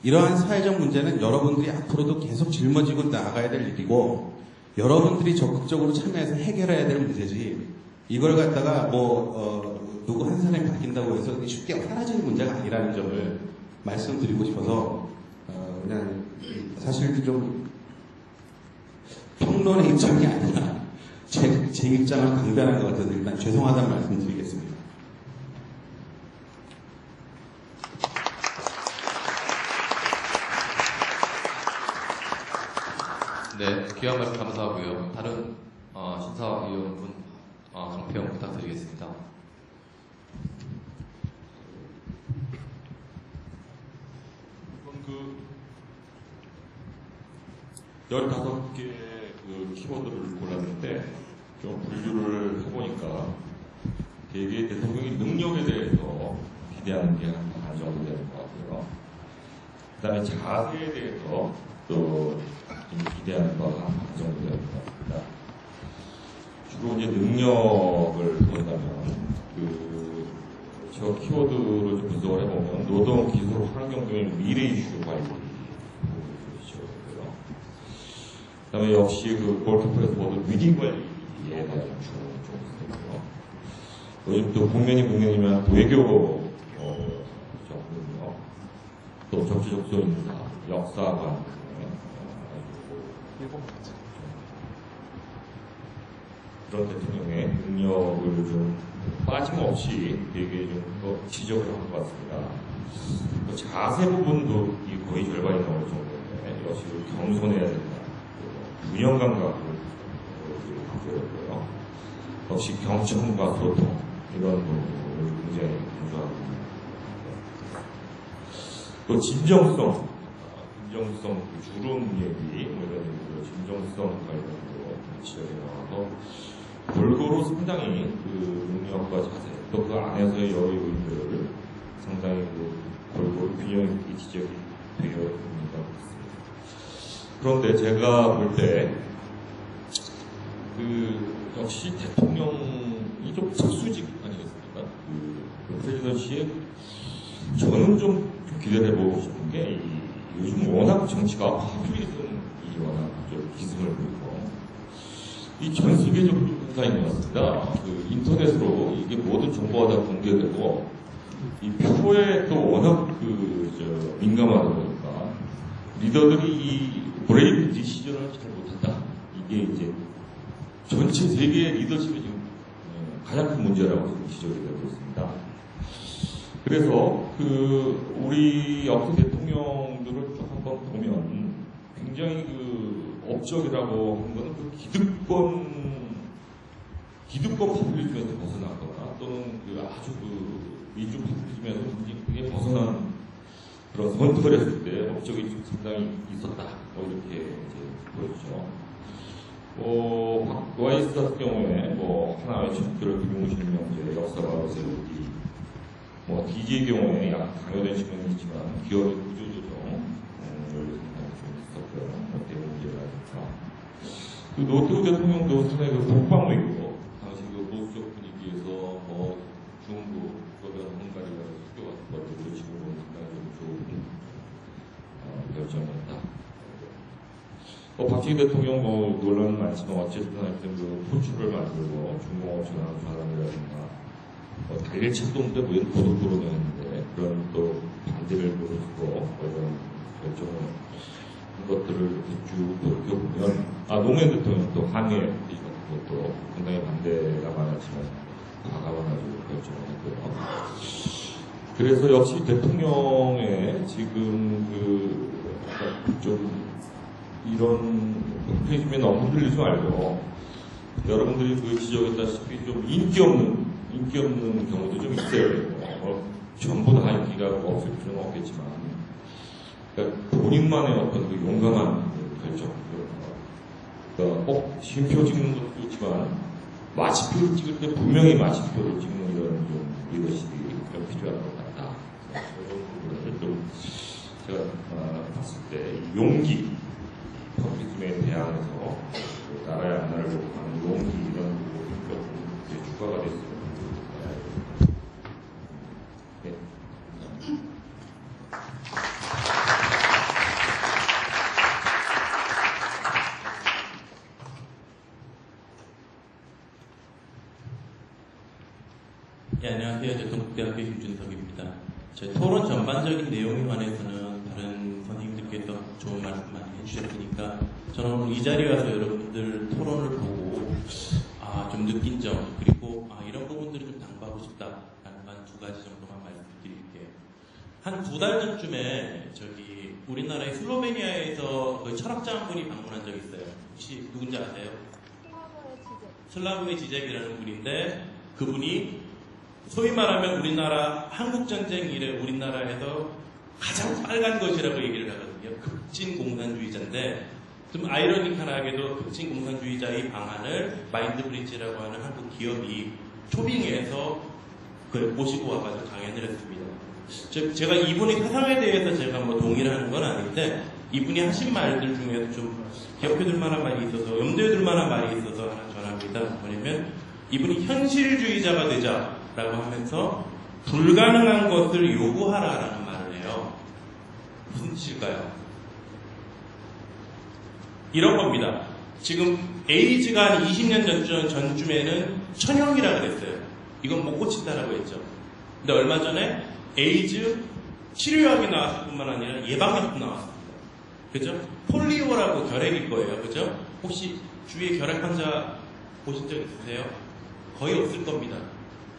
이러한 사회적 문제는 여러분들이 앞으로도 계속 짊어지고 나가야 될 일이고 여러분들이 적극적으로 참여해서 해결해야 될 문제지, 이걸 갖다가 누구 한 사람이 바뀐다고 해서 쉽게 사라지는 문제가 아니라는 점을 말씀드리고 싶어서 그냥 사실 좀 평론의 입장이 아니라 제 입장을 강변한 것 같아서 일단 죄송하다는 말씀 드리겠습니다. 네, 귀한 말씀 감사하고요. 다른 심사위원분 강평 부탁드리겠습니다. 그 15개의 그 키워드를 골랐는데 좀 분류를 해보니까 되게 대통령의 능력에 대해서 기대하는 게 한 정도 되는 것 같고요. 그 다음에 자세에 대해서 또 기대하는 바가 한 정도 되는 것 같습니다. 주로 이제 능력을 본다면 저 키워드를 좀 분석을 해보면 노동, 기술, 환경 등의 미래 이슈 관리 이슈고요. 그다음에 역시 그 골키퍼에서 모든 위딩 관리에 대한 주목을 좀 있었고요. 요즘 또 국면이면 외교 정부요, 또 정치적 인사, 역사관 그런 대통령의 능력을 좀 빠짐없이 되게 좀 지적을 한 것 같습니다. 자세 부분도 거의 절반이 넘을 정도인데 역시 겸손해야 된다. 균형 감각을 강조했고요. 역시 경청과 소통 이런 부분을 굉장히 강조하고 있습니다. 또 진정성 주름 얘기 이런 진정성 관련으로 지적이 나와서 골고루 상당히 그 능력과 자세, 또 그 안에서의 여러 요인들을 상당히 골고루 균형 있게 지적이 되어 있는 것 같습니다. 그런데 제가 볼 때 역시 대통령이 좀 특수직 아니겠습니까? 프레지던시에 저는 좀 기대를 해보고 싶은 게 요즘 워낙 정치가 파퓰리즘이 워낙 좀 기승을 부리고 이 전 세계적으로 현상인 것 같습니다. 인터넷으로 이게 모든 정보가 다 공개되고 이 표에 또 워낙 민감하다 보니까 리더들이 이 브레이크 디시전을 잘 못한다. 이게 이제 전체 세계의 리더십이 지금 가장 큰 문제라고 지적이 되고 있습니다. 그래서 우리 역대 대통령들을 쭉 한번 보면 굉장히 업적이라고 하는 것은 기득권 포퓰리즘에서 벗어나거나 또는 아주 민주 포퓰리즘에서 굉장히 벗어난 그런 선택을 했을 때 업적이 좀 상당히 있었다. 이렇게 이제 보여주죠. 와이스 같은 경우에 하나의 척결 김용신 명제 역사가 세우기 DJ의 경우에 약간 강요된 측면이 있지만 기업의 구조조정을 생각이 좀 있었고요. 대문제라든가 노태우 대통령도 상당히 국방도 있고 당시 보수적 분위기에서 중국 헝가리가 수교 같은 것들도 지금 보면 상당히 좀 좋은 결정이었다. 박정희 대통령 논란은 많지만 어쨌든 하여튼 포출을 만들고 중공업체나 전환이라든가 달릴 책동도 왜 고속도로를 했는데 그런 또 반대를 보여주고 이런 결정을 한 것들을 쭉 돌이켜보면 노무현 대통령 또 항해 같은 것도 상당히 반대가 많았지만 과감하게 결정을 했고요. 그래서 역시 대통령의 지금 좀 이런 페이지에 너무 흔들리지 말고 여러분들이 지적했다시피 좀 인기 없는 경우도 좀 있어야 되고 전부 다 인기가 없을 필요는 없겠지만 그러니까 본인만의 어떤 용감한 결정 그러니까 꼭 쉼표 찍는 것도 좋지만 마침표를 찍을 때 분명히 마침표를 찍는 이런 좀 리더십이 좀 필요할 것 같다. 이런 부분을 좀 제가 봤을 때 용기 퍼블리즘에 대항해서 나라의 앞날을 보고 가는 용기 이런 부분이 좀 주가가 됐어요. 네. 네, 안녕하세요. 저 동국대학교 김준석입니다. 제 토론 전반적인 내용에 관해서는 다른 선생님들께서 좋은 말씀 많이 해주셨으니까 저는 오늘 이 자리에 와서 여러분들 토론을 보고 좀 느낀 점 그리고 이런 부분들을 좀 당부하고 싶다라는 한 두 가지 정도만 말씀드릴게요. 한 2달 전쯤에 우리나라의 슬로베니아에서 철학자 한 분이 방문한 적이 있어요. 혹시 누군지 아세요? 슬라브의 지젝이라는 분인데 그분이 소위 말하면 우리나라 한국전쟁 이래 우리나라에서 가장 빨간 것이라고 얘기를 하거든요. 극진 공산주의자인데 좀 아이러니컬하게도 극진 공산주의자의 방안을 마인드브리지라고 하는 한국 기업이 초빙해서 그걸 모시고 와가지고 강연을 했습니다. 제가 이분의 사상에 대해서 제가 동의를 하는 건 아닌데 이분이 하신 말들 중에서 좀 기억해둘 만한 말이 있어서 염두에 둘 만한 말이 있어서 하나 전합니다. 뭐냐면 이분이 현실주의자가 되자라고 하면서 불가능한 것을 요구하라라는 말을 해요. 무슨 뜻일까요? 이런 겁니다. 지금 에이즈가 한 20년 전쯤에는 천형이라고 그랬어요. 이건 못 고친다라고 했죠. 근데 얼마 전에 에이즈 치료약이 나왔을 뿐만 아니라 예방약도 나왔습니다. 그죠? 폴리오라고 결핵일 거예요. 그죠? 혹시 주위에 결핵 환자 보신 적 있으세요? 거의 없을 겁니다.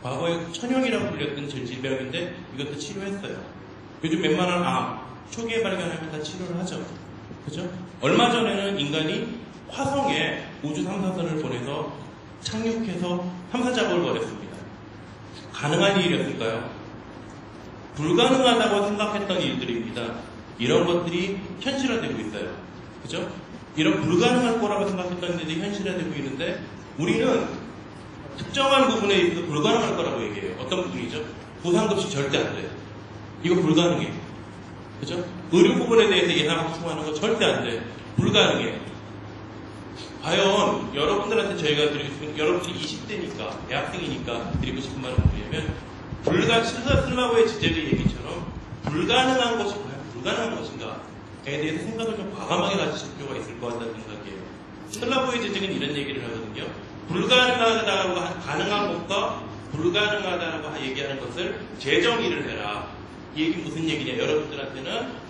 과거에 천형이라고 불렸던 질병인데 이것도 치료했어요. 요즘 웬만한 암, 초기에 발견하면 다 치료를 하죠. 그죠? 얼마 전에는 인간이 화성에 우주 탐사선을 보내서 착륙해서 탐사 작업을 벌였습니다. 가능한 일이었을까요? 불가능하다고 생각했던 일들입니다. 이런 것들이 현실화되고 있어요. 그죠? 이런 불가능할 거라고 생각했던 일들이 현실화되고 있는데 우리는 특정한 부분에 있어서 불가능할 거라고 얘기해요. 어떤 부분이죠? 보상급식 절대 안 돼요. 이거 불가능해. 그죠? 의료 부분에 대해서 예상 확충하는 거 절대 안 돼. 불가능해. 과연 여러분들한테 저희가 드리고 싶은, 여러분들이 20대니까, 대학생이니까 드리고 싶은 말은 뭐냐면, 슬라브의 지적의 얘기처럼 불가능한 것이 과연 불가능한 것인가에 대해서 생각을 좀 과감하게 가지실 필요가 있을 것 같다는 생각이에요. 슬라브의 지적은 이런 얘기를 하거든요. 불가능하다고 가능한 것과 불가능하다라고 얘기하는 것을 재정의를 해라. 이 얘기 무슨 얘기냐? 여러분들한테는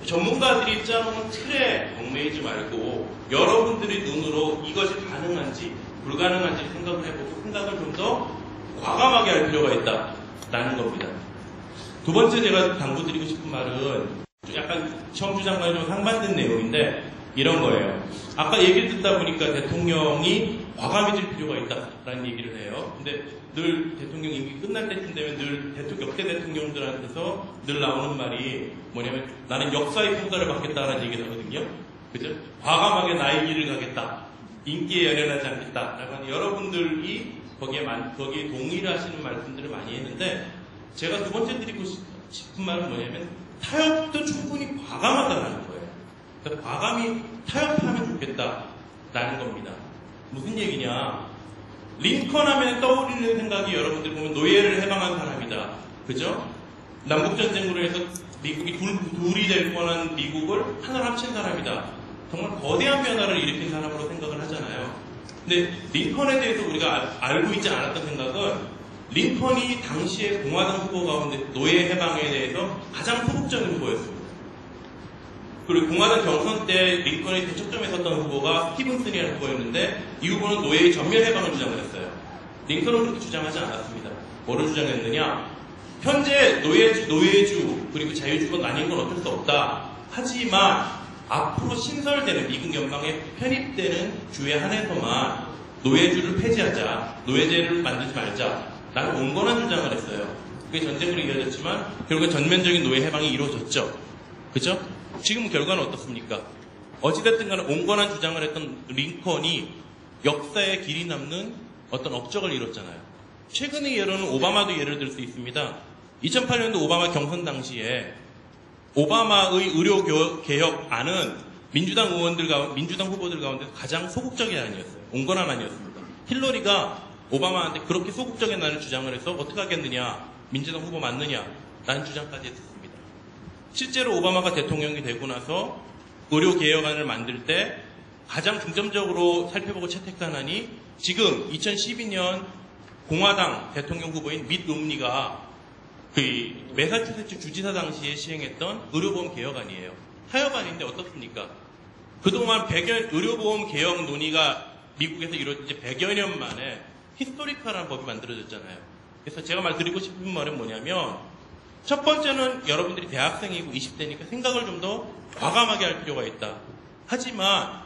전문가들이 짜놓은 틀에 얽매이지 말고 여러분들의 눈으로 이것이 가능한지 불가능한지 생각을 해보고 생각을 좀 더 과감하게 할 필요가 있다라는 겁니다. 두 번째 제가 당부드리고 싶은 말은 약간 청주 장관이 좀 상반된 내용인데 이런 거예요. 아까 얘기를 듣다 보니까 대통령이 과감해질 필요가 있다라는 얘기를 해요. 근데 늘 대통령 임기 끝날 때쯤 되면 늘 역대 대통령들한테서 늘 나오는 말이 뭐냐면 나는 역사의 평가를 받겠다라는 얘기를 하거든요. 그죠? 과감하게 나의 길을 가겠다. 인기에 열연하지 않겠다라고 하는 여러분들이 거기에 동의를 하시는 말씀들을 많이 했는데 제가 두 번째 드리고 싶은 말은 뭐냐면 타협도 충분히 과감하다라는 거예요. 그러니까 과감히 타협하면 좋겠다라는 겁니다. 무슨 얘기냐? 링컨 하면 떠오르는 생각이 여러분들 보면 노예를 해방한 사람이다. 그죠? 남북전쟁으로 해서 미국이 둘이 될 뻔한 미국을 하나로 합친 사람이다. 정말 거대한 변화를 일으킨 사람으로 생각을 하잖아요. 근데 링컨에 대해서 우리가 알고 있지 않았던 생각은 링컨이 당시에 공화당 후보 가운데 노예 해방에 대해서 가장 소극적인 후보였습니다. 그리고 공화당 경선 때 링컨의 대척점에 섰던 후보가 스티븐슨이라는 후보였는데 이 후보는 노예의 전면 해방을 주장을 했어요. 링컨은 그렇게 주장하지 않았습니다. 뭐를 주장했느냐? 현재 노예주 그리고 자유주가 나뉜 건 어쩔 수 없다. 하지만 앞으로 신설되는 미국 연방에 편입되는 주에 한해서만 노예주를 폐지하자. 노예제를 만들지 말자. 라는 온건한 주장을 했어요. 그게 전쟁으로 이어졌지만 결국에 전면적인 노예 해방이 이루어졌죠. 그죠? 지금 결과는 어떻습니까? 어찌됐든 간에 온건한 주장을 했던 링컨이 역사에 길이 남는 어떤 업적을 이뤘잖아요. 최근의 예로는 오바마도 예를 들 수 있습니다. 2008년도 오바마 경선 당시에 오바마의 의료개혁안은 민주당 후보들 가운데 가장 소극적인 안이었어요. 온건한 안이었습니다. 힐러리가 오바마한테 그렇게 소극적인 안을 주장을 해서 어떻게 하겠느냐, 민주당 후보 맞느냐 라는 주장까지 했습니다. 실제로 오바마가 대통령이 되고 나서 의료개혁안을 만들 때 가장 중점적으로 살펴보고 채택한 안이 지금 2012년 공화당 대통령 후보인 밋 롬니가 그 매사추세츠 주지사 당시에 시행했던 의료보험 개혁안이에요. 타협안인데 어떻습니까? 그동안 의료보험 개혁 논의가 미국에서 이루어진 지 100여 년 만에 히스토리카라는 법이 만들어졌잖아요. 그래서 제가 말드리고 싶은 말은 뭐냐면 첫 번째는 여러분들이 대학생이고 20대니까 생각을 좀 더 과감하게 할 필요가 있다. 하지만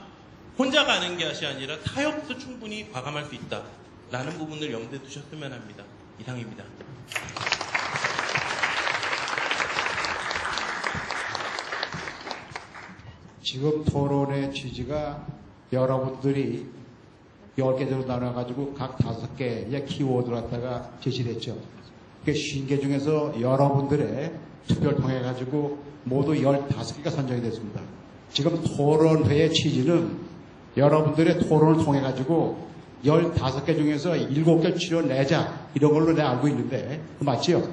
혼자 가는 것이 아니라 타협도 충분히 과감할 수 있다. 라는 부분을 염두에 두셨으면 합니다. 이상입니다. 지금 토론의 취지가 여러분들이 10개 정도 나눠가지고 각 5개의 키워드를 갖다가 제시했죠. 그 50개 중에서 여러분들의 투표를 통해가지고 모두 15개가 선정이 됐습니다. 지금 토론회의 취지는 여러분들의 토론을 통해가지고 15개 중에서 7개 추려내자 이런 걸로 내가 알고 있는데 맞지요?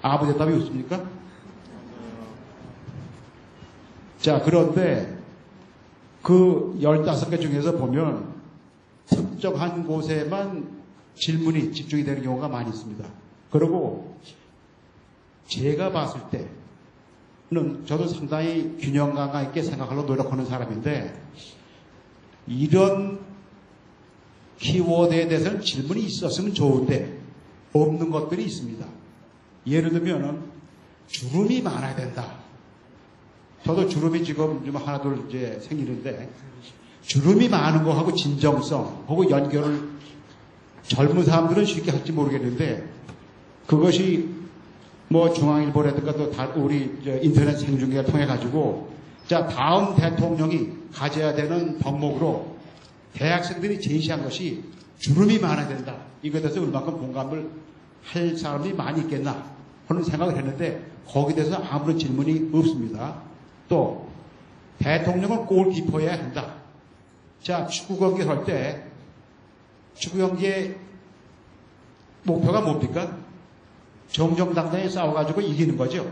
아무 대답이 없습니까? 자, 그런데 그 15개 중에서 보면 특정한 곳에만 질문이 집중이 되는 경우가 많이 있습니다. 그리고 제가 봤을 때는 저도 상당히 균형 감각 있게 생각하려고 노력하는 사람인데 이런 키워드에 대해서는 질문이 있었으면 좋은데 없는 것들이 있습니다. 예를 들면 주름이 많아야 된다. 저도 주름이 지금 좀 하나 둘 이제 생기는데 주름이 많은 거하고 진정성하고 연결을 젊은 사람들은 쉽게 할지 모르겠는데 그것이 뭐 중앙일보라든가 또 우리 인터넷 생중계를 통해 가지고 자 다음 대통령이 가져야 되는 덕목으로 대학생들이 제시한 것이 주름이 많아야 된다. 이것에 대해서 얼마큼 공감을 할 사람이 많이 있겠나 하는 생각을 했는데 거기에 대해서 아무런 질문이 없습니다. 또 대통령은 골키퍼여야 한다. 자 축구 경기를 할 때 축구 경기의 목표가 뭡니까? 정정당당히 싸워가지고 이기는 거죠.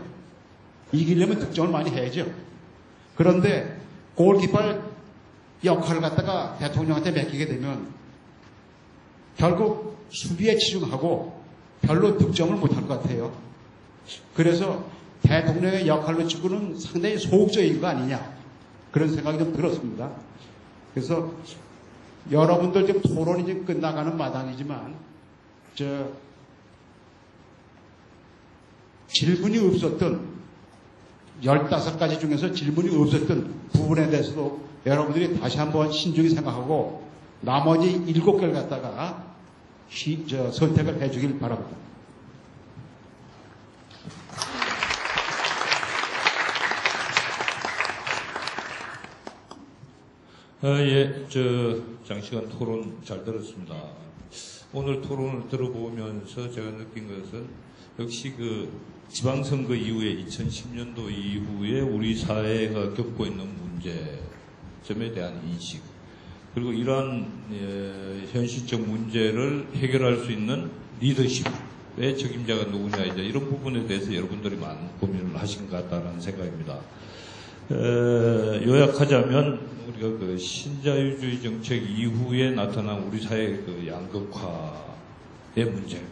이기려면 득점을 많이 해야죠. 그런데 골키퍼 역할을 갖다가 대통령한테 맡기게 되면 결국 수비에 치중하고 별로 득점을 못할 것 같아요. 그래서 대통령의 역할로 치고는 상당히 소극적인 거 아니냐 그런 생각이 좀 들었습니다. 그래서 여러분들 지금 토론이 지금 끝나가는 마당이지만 질문이 없었던 15가지 중에서 질문이 없었던 부분에 대해서도 여러분들이 다시 한번 신중히 생각하고 나머지 7개를 갖다가 선택을 해주길 바랍니다. 장시간 토론 잘 들었습니다. 오늘 토론을 들어보면서 제가 느낀 것은 역시 그 지방선거 이후에 2010년도 이후에 우리 사회가 겪고 있는 문제점에 대한 인식, 그리고 이러한 현실적 문제를 해결할 수 있는 리더십의 책임자가 누구냐, 이제 이런 부분에 대해서 여러분들이 많은 고민을 하신 것 같다는 생각입니다. 요약하자면 우리가 그 신자유주의 정책 이후에 나타난 우리 사회의 그 양극화의 문제,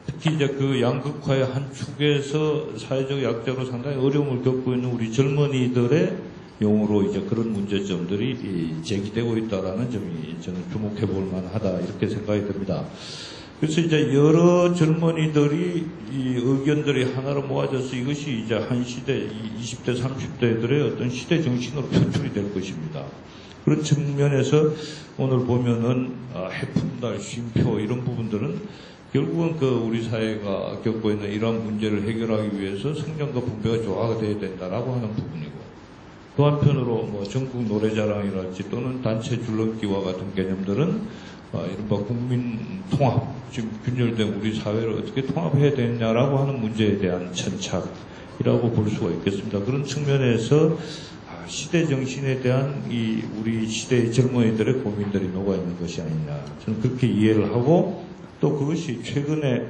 특히 이제 그 양극화의 한 축에서 사회적 약자로 상당히 어려움을 겪고 있는 우리 젊은이들의 용어로 이제 그런 문제점들이 제기되고 있다라는 점이 저는 주목해 볼 만하다, 이렇게 생각이 듭니다. 그래서 이제 여러 젊은이들이 이 의견들이 하나로 모아져서 이것이 이제 한 시대, 20대, 30대들의 어떤 시대 정신으로 표출이 될 것입니다. 그런 측면에서 오늘 보면은 해품달, 쉼표 이런 부분들은 결국은 그 우리 사회가 겪고 있는 이러한 문제를 해결하기 위해서 성장과 분배가 조화가 되어야 된다라고 하는 부분이고, 또 한편으로 뭐 전국 노래자랑이랄지 또는 단체 줄넘기와 같은 개념들은 이른바 국민 통합, 지금 균열된 우리 사회를 어떻게 통합해야 되느냐라고 하는 문제에 대한 천착이라고 볼 수가 있겠습니다. 그런 측면에서 시대 정신에 대한 이 우리 시대의 젊은이들의 고민들이 녹아있는 것이 아니냐, 저는 그렇게 이해를 하고, 또 그것이 최근에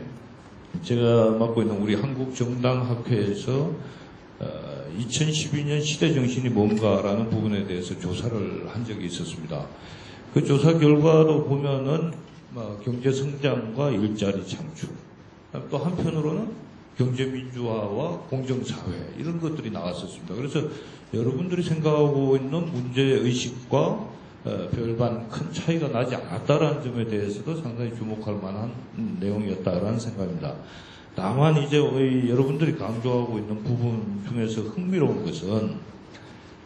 제가 맡고 있는 우리 한국정당학회에서 2012년 시대 정신이 뭔가라는 부분에 대해서 조사를 한 적이 있었습니다. 그 조사 결과도 보면은 경제 성장과 일자리 창출, 또 한편으로는 경제 민주화와 공정 사회, 이런 것들이 나왔었습니다. 그래서 여러분들이 생각하고 있는 문제 의식과 별반 큰 차이가 나지 않았다라는 점에 대해서도 상당히 주목할 만한 내용이었다라는 생각입니다. 다만 이제 여러분들이 강조하고 있는 부분 중에서 흥미로운 것은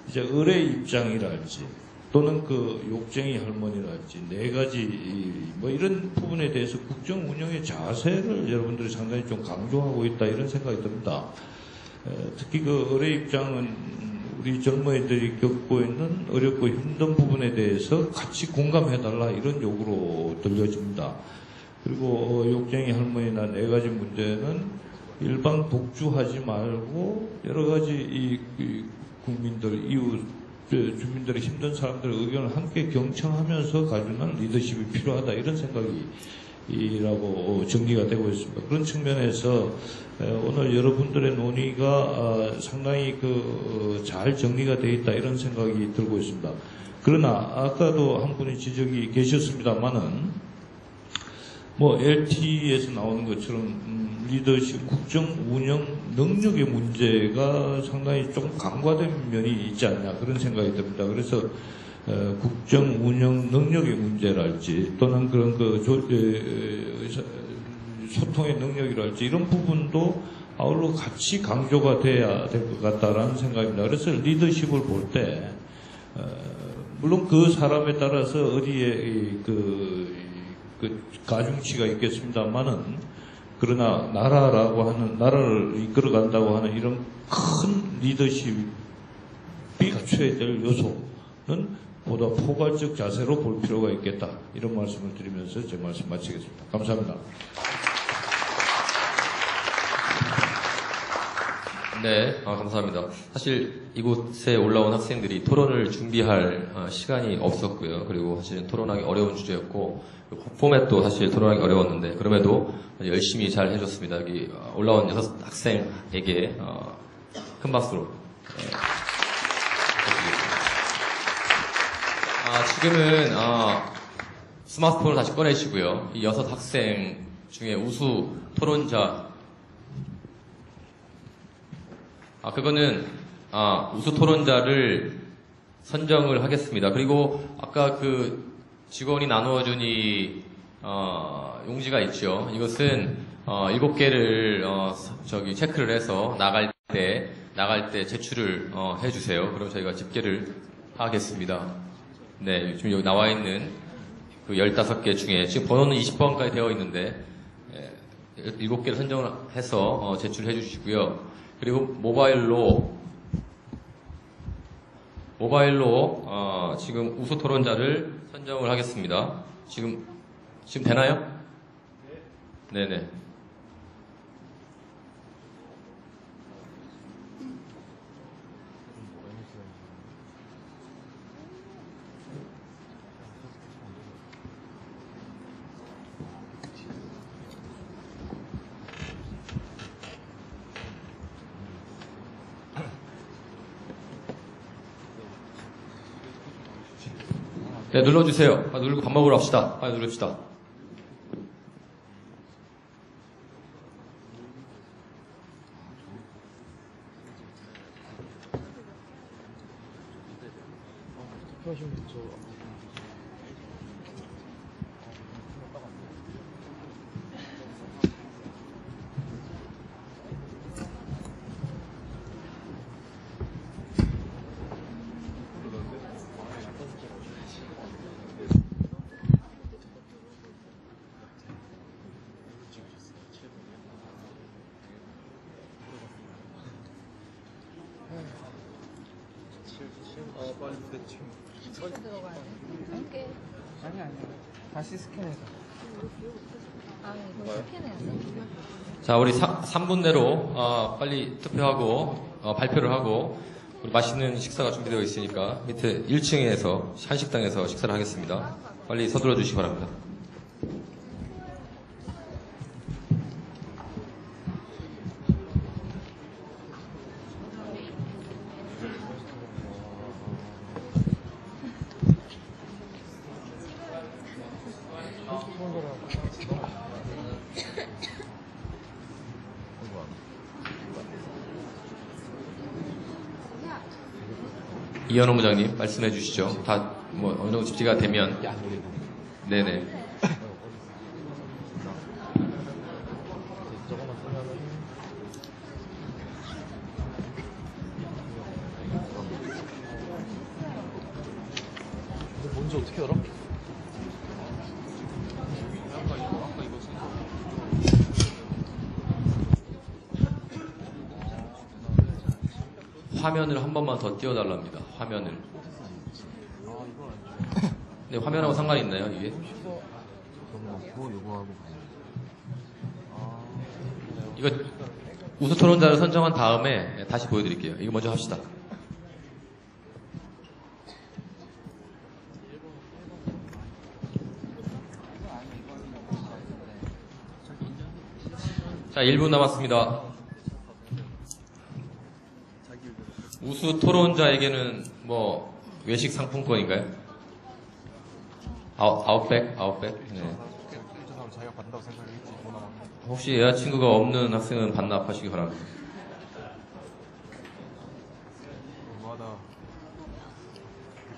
이제 을의 입장이랄지 또는 그 욕쟁이 할머니랄지 네 가지 뭐 이런 부분에 대해서 국정 운영의 자세를 여러분들이 상당히 좀 강조하고 있다, 이런 생각이 듭니다. 특히 그 을의 입장은 우리 젊은이들이 겪고 있는 어렵고 힘든 부분에 대해서 같이 공감해달라, 이런 요구로 들려집니다. 그리고 욕쟁이 할머니나 네 가지 문제는 일반 독주하지 말고 여러 가지 이 국민들, 이웃 주민들의 힘든 사람들의 의견을 함께 경청하면서 가져가는 리더십이 필요하다, 이런 생각이라고 정리가 되고 있습니다. 그런 측면에서 오늘 여러분들의 논의가 상당히 잘 정리가 되어 있다, 이런 생각이 들고 있습니다. 그러나 아까도 한 분이 지적이 계셨습니다만은 뭐 LTE에서 나오는 것처럼 리더십, 국정 운영 능력의 문제가 상당히 좀 강화된 면이 있지 않냐, 그런 생각이 듭니다. 그래서 국정 운영 능력의 문제랄지 또는 그런 소통의 능력이랄지 이런 부분도 아울러 같이 강조가 돼야 될 것 같다라는 생각입니다. 그래서 리더십을 볼 때 물론 그 사람에 따라서 어디에 가중치가 있겠습니다만은, 그러나 나라를 이끌어간다고 하는 이런 큰 리더십이 갖춰야 될 요소는 보다 포괄적 자세로 볼 필요가 있겠다, 이런 말씀을 드리면서 제 말씀 마치겠습니다. 감사합니다. 네, 감사합니다. 사실 이곳에 올라온 학생들이 토론을 준비할 시간이 없었고요. 그리고 사실은 토론하기 어려운 주제였고, 포맷도 사실 토론하기 어려웠는데, 그럼에도 열심히 잘 해줬습니다. 여기 올라온 6 학생에게 큰 박수로. 지금은 스마트폰을 다시 꺼내시고요. 이 6 학생 중에 우수 토론자, 그거는, 우수 토론자를 선정을 하겠습니다. 그리고 아까 그 직원이 나누어준 이, 용지가 있죠. 이것은, 7개를, 체크를 해서 나갈 때 제출을, 해주세요. 그럼 저희가 집계를 하겠습니다. 네, 지금 여기 나와 있는 그 15개 중에, 지금 번호는 20번까지 되어 있는데, 7개를 선정을 해서, 제출해 주시고요. 그리고 모바일로, 지금 우수 토론자를 선정을 하겠습니다. 지금 되나요? 네네. 네, 눌러주세요. 누르고 밥 먹으러 갑시다. 빨리 누릅시다. 빨리 대충. 아니. 다시 스캔해서. 이거 스캔해야 돼? 자, 우리 3분 내로 빨리 투표하고 발표를 하고 우리 맛있는 식사가 준비되어 있으니까 밑에 1층에서 한식당에서 식사를 하겠습니다. 빨리 서둘러 주시기 바랍니다. 이현호 부장님 말씀해 주시죠. 다 어느 정도 집계가 되면. 네네. 뭔지 어떻게 알아? 화면을 한 번만 더 띄워달랍니다. 화면을. 네, 화면하고 상관이 있나요, 이게? 이거 우수 토론자를 선정한 다음에 다시 보여드릴게요. 이거 먼저 합시다. 자, 1분 남았습니다. 우수 토론자에게는 외식 상품권인가요? 아웃백? 네. 혹시 여자친구가 없는 학생은 반납하시기 바랍니다.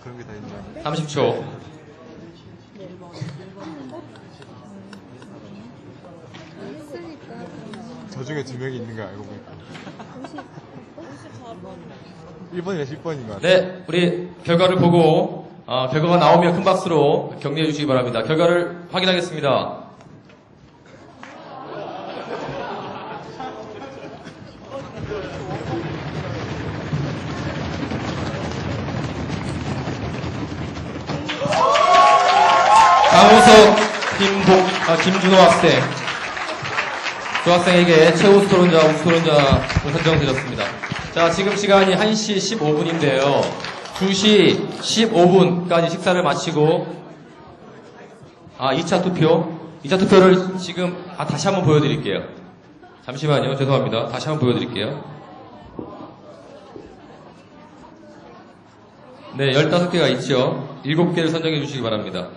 그런 게 다 있네. 30초. 저 중에 2명이 있는 거 알고 보니까. 1번이나 10번인 것 같아요. 네, 우리 결과를 보고 결과가 나오면 큰 박수로 격려해 주시기 바랍니다. 결과를 확인하겠습니다. 강우석, 김준호 학생 두 학생에게 최우수 토론자, 우수 토론자 선정되었습니다. 자, 지금 시간이 1시 15분인데요. 2시 15분까지 식사를 마치고 2차 투표를 지금 다시 한번 보여드릴게요. 잠시만요. 죄송합니다. 다시 한번 보여드릴게요. 네, 15개가 있죠. 7개를 선정해 주시기 바랍니다.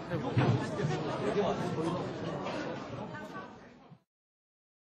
네.